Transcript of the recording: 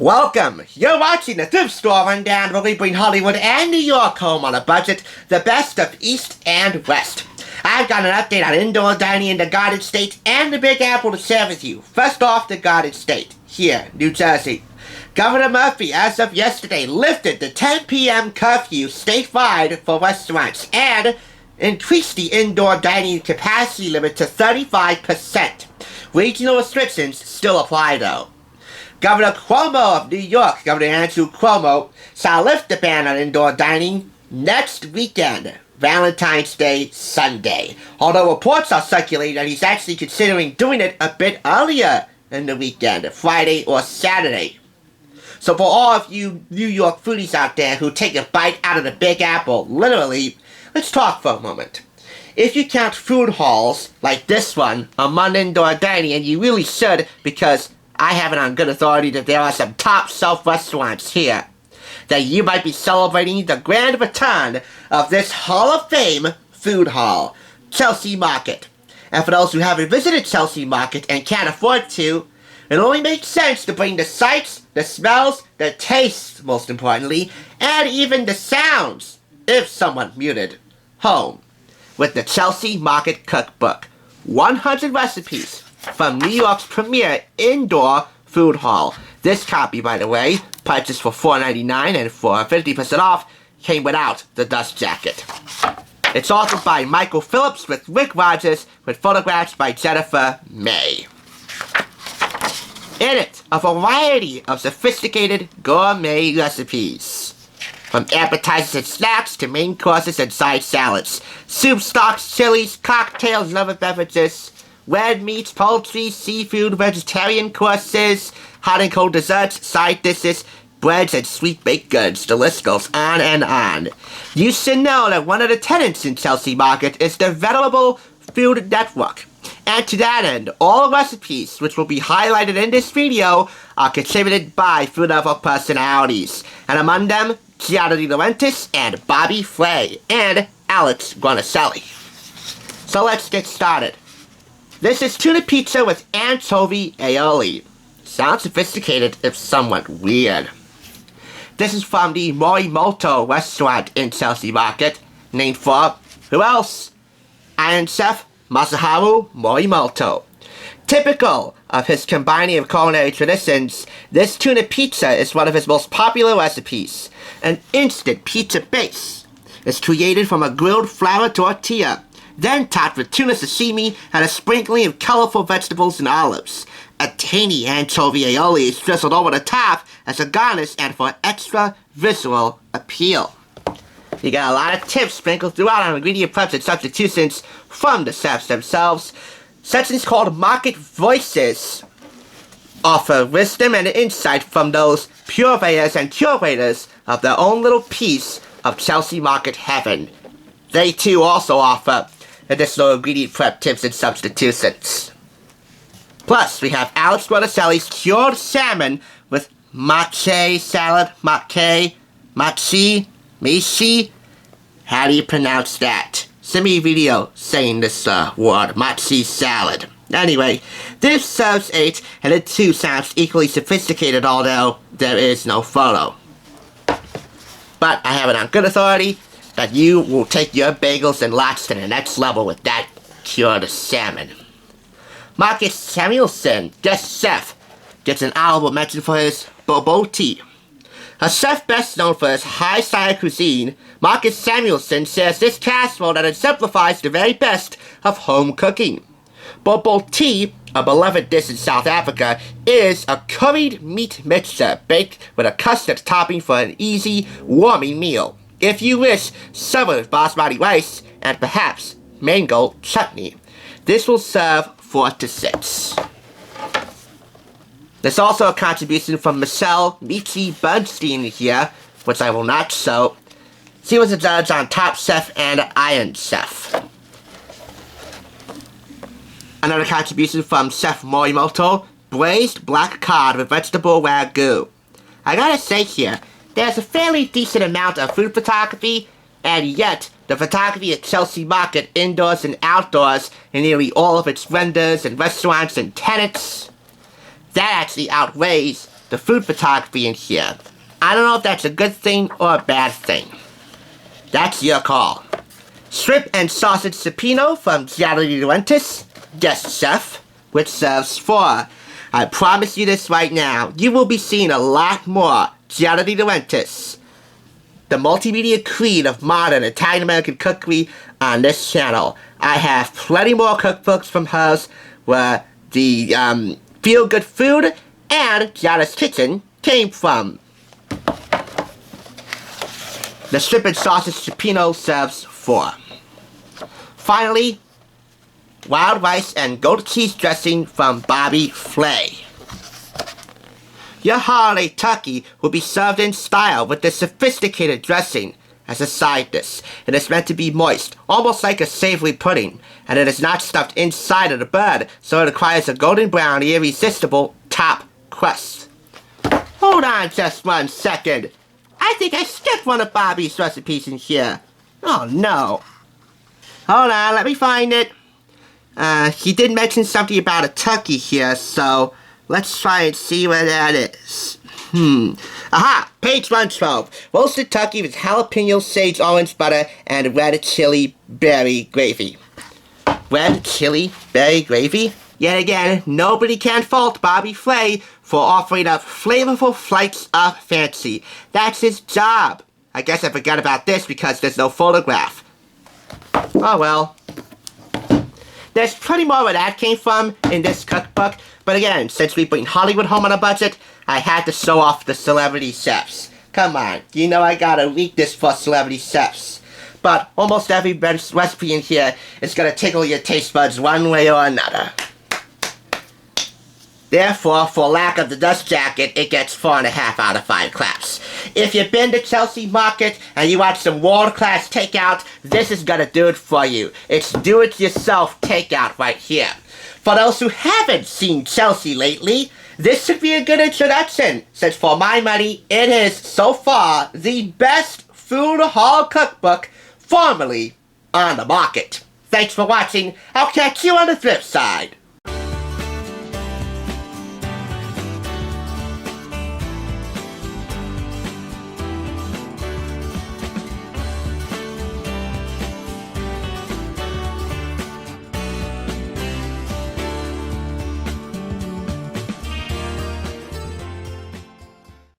Welcome! You're watching the Thrift Store Rundown, where we bring Hollywood and New York home on a budget, the best of East and West. I've got an update on indoor dining in the Garden State and the Big Apple to share with you. First off, the Garden State, here, New Jersey. Governor Murphy, as of yesterday, lifted the 10 p.m. curfew statewide for restaurants and increased the indoor dining capacity limit to 35%. Regional restrictions still apply, though. Governor Cuomo of New York, Governor Andrew Cuomo, shall lift the ban on indoor dining next weekend, Valentine's Day Sunday. Although reports are circulating that he's actually considering doing it a bit earlier in the weekend, Friday or Saturday. So for all of you New York foodies out there who take a bite out of the Big Apple, literally, let's talk for a moment. If you count food halls like this one among indoor dining, and you really should, because I have it on good authority that there are some top shelf restaurants here, that you might be celebrating the grand return of this Hall of Fame food hall, Chelsea Market. And for those who haven't visited Chelsea Market and can't afford to, it only makes sense to bring the sights, the smells, the tastes, most importantly, and even the sounds, if somewhat muted, home with the Chelsea Market Cookbook. 100 recipes from New York's premier indoor food hall. This copy, by the way, purchased for $4.99 and for 50% off, came without the dust jacket. It's authored by Michael Phillips with Rick Rogers, with photographs by Jennifer May. In it, a variety of sophisticated gourmet recipes. From appetizers and snacks to main courses and side salads. Soup, stocks, chilies, cocktails, and other beverages. Red meats, poultry, seafood, vegetarian courses, hot and cold desserts, side dishes, breads, and sweet baked goods. The list goes on and on. You should know that one of the tenants in Chelsea Market is the venerable Food Network. And to that end, all recipes which will be highlighted in this video are contributed by Food Network personalities. And among them, Gianna De Laurentiis and Bobby Flay and Alex Guarnaselli. So let's get started. This is tuna pizza with anchovy aioli. Sounds sophisticated if somewhat weird. This is from the Morimoto restaurant in Chelsea Market, named for, who else? Iron Chef Masaharu Morimoto. Typical of his combining of culinary traditions, this tuna pizza is one of his most popular recipes. An instant pizza base is created from a grilled flour tortilla, then topped with tuna sashimi and a sprinkling of colorful vegetables and olives. A tangy anchovy aioli is drizzled over the top as a garnish and for extra visual appeal. You got a lot of tips sprinkled throughout on ingredient preps and substitutions from the chefs themselves. Sections called Market Voices offer wisdom and insight from those purveyors and curators of their own little piece of Chelsea Market heaven. They too also offer additional ingredient prep tips and substitutions. Plus, we have Alex Guarnaselli's cured salmon with mache salad, mishi. How do you pronounce that? Send me a video saying this word, machi salad. Anyway, this serves 8, and it too sounds equally sophisticated, although there is no photo. But I have it on good authority that you will take your bagels and lots to the next level with that cured salmon. Marcus Samuelson, guest chef, gets an honorable mention for his bobo tea. A chef best known for his high-style cuisine, Marcus Samuelson shares this casserole that exemplifies the very best of home cooking. Bobo tea, a beloved dish in South Africa, is a curried meat mixture baked with a custard topping for an easy, warming meal. If you wish, serve with basmati rice and perhaps mango chutney. This will serve 4 to 6. There's also a contribution from Michelle Michi Bernstein here, which I will not show. She was a judge on Top Chef and Iron Chef. Another contribution from Chef Morimoto, braised black cod with vegetable ragu. I gotta say here, there's a fairly decent amount of food photography, and yet the photography at Chelsea Market, indoors and outdoors, in nearly all of its vendors and restaurants and tenants, that actually outweighs the the food photography in here. I don't know if that's a good thing or a bad thing. That's your call. Shrimp and sausage supino from Giada di Laurentiis, guest chef, which serves 4. I promise you this right now, you will be seeing a lot more Giada di Laurentiis, the multimedia queen of modern Italian-American cookery, on this channel. I have plenty more cookbooks from hers where the feel-good food and Giada's kitchen came from. The shrimp and sausage supino serves 4. Finally, wild rice and goat cheese dressing from Bobby Flay. Your holiday turkey will be served in style with this sophisticated dressing as a side dish. It is meant to be moist, almost like a savory pudding, and it is not stuffed inside of the bird, so it requires a golden brown, irresistible top crust. Hold on just 1 second. I think I skipped one of Bobby's recipes in here. Oh no. Hold on, let me find it. He did mention something about a turkey here, so let's try and see where that is. Aha! Page 112. Roasted turkey with jalapeno, sage, orange butter, and red chili berry gravy. Red chili berry gravy? Yet again, nobody can fault Bobby Flay for offering up flavorful flights of fancy. That's his job. I guess I forgot about this because there's no photograph. Oh well. There's plenty more where that came from in this cookbook, but again, since we bring Hollywood home on a budget, I had to show off the celebrity chefs. Come on, you know I gotta leak this for celebrity chefs. But almost every recipe in here is gonna tickle your taste buds one way or another. Therefore, for lack of the dust jacket, it gets 4.5 out of 5 claps. If you've been to Chelsea Market and you want some world-class takeout, this is gonna do it for you. It's do-it-yourself takeout right here. For those who haven't seen Chelsea lately, this should be a good introduction, since for my money, it is, so far, the best food hall cookbook formerly on the market. Thanks for watching. I'll catch you on the thrift side.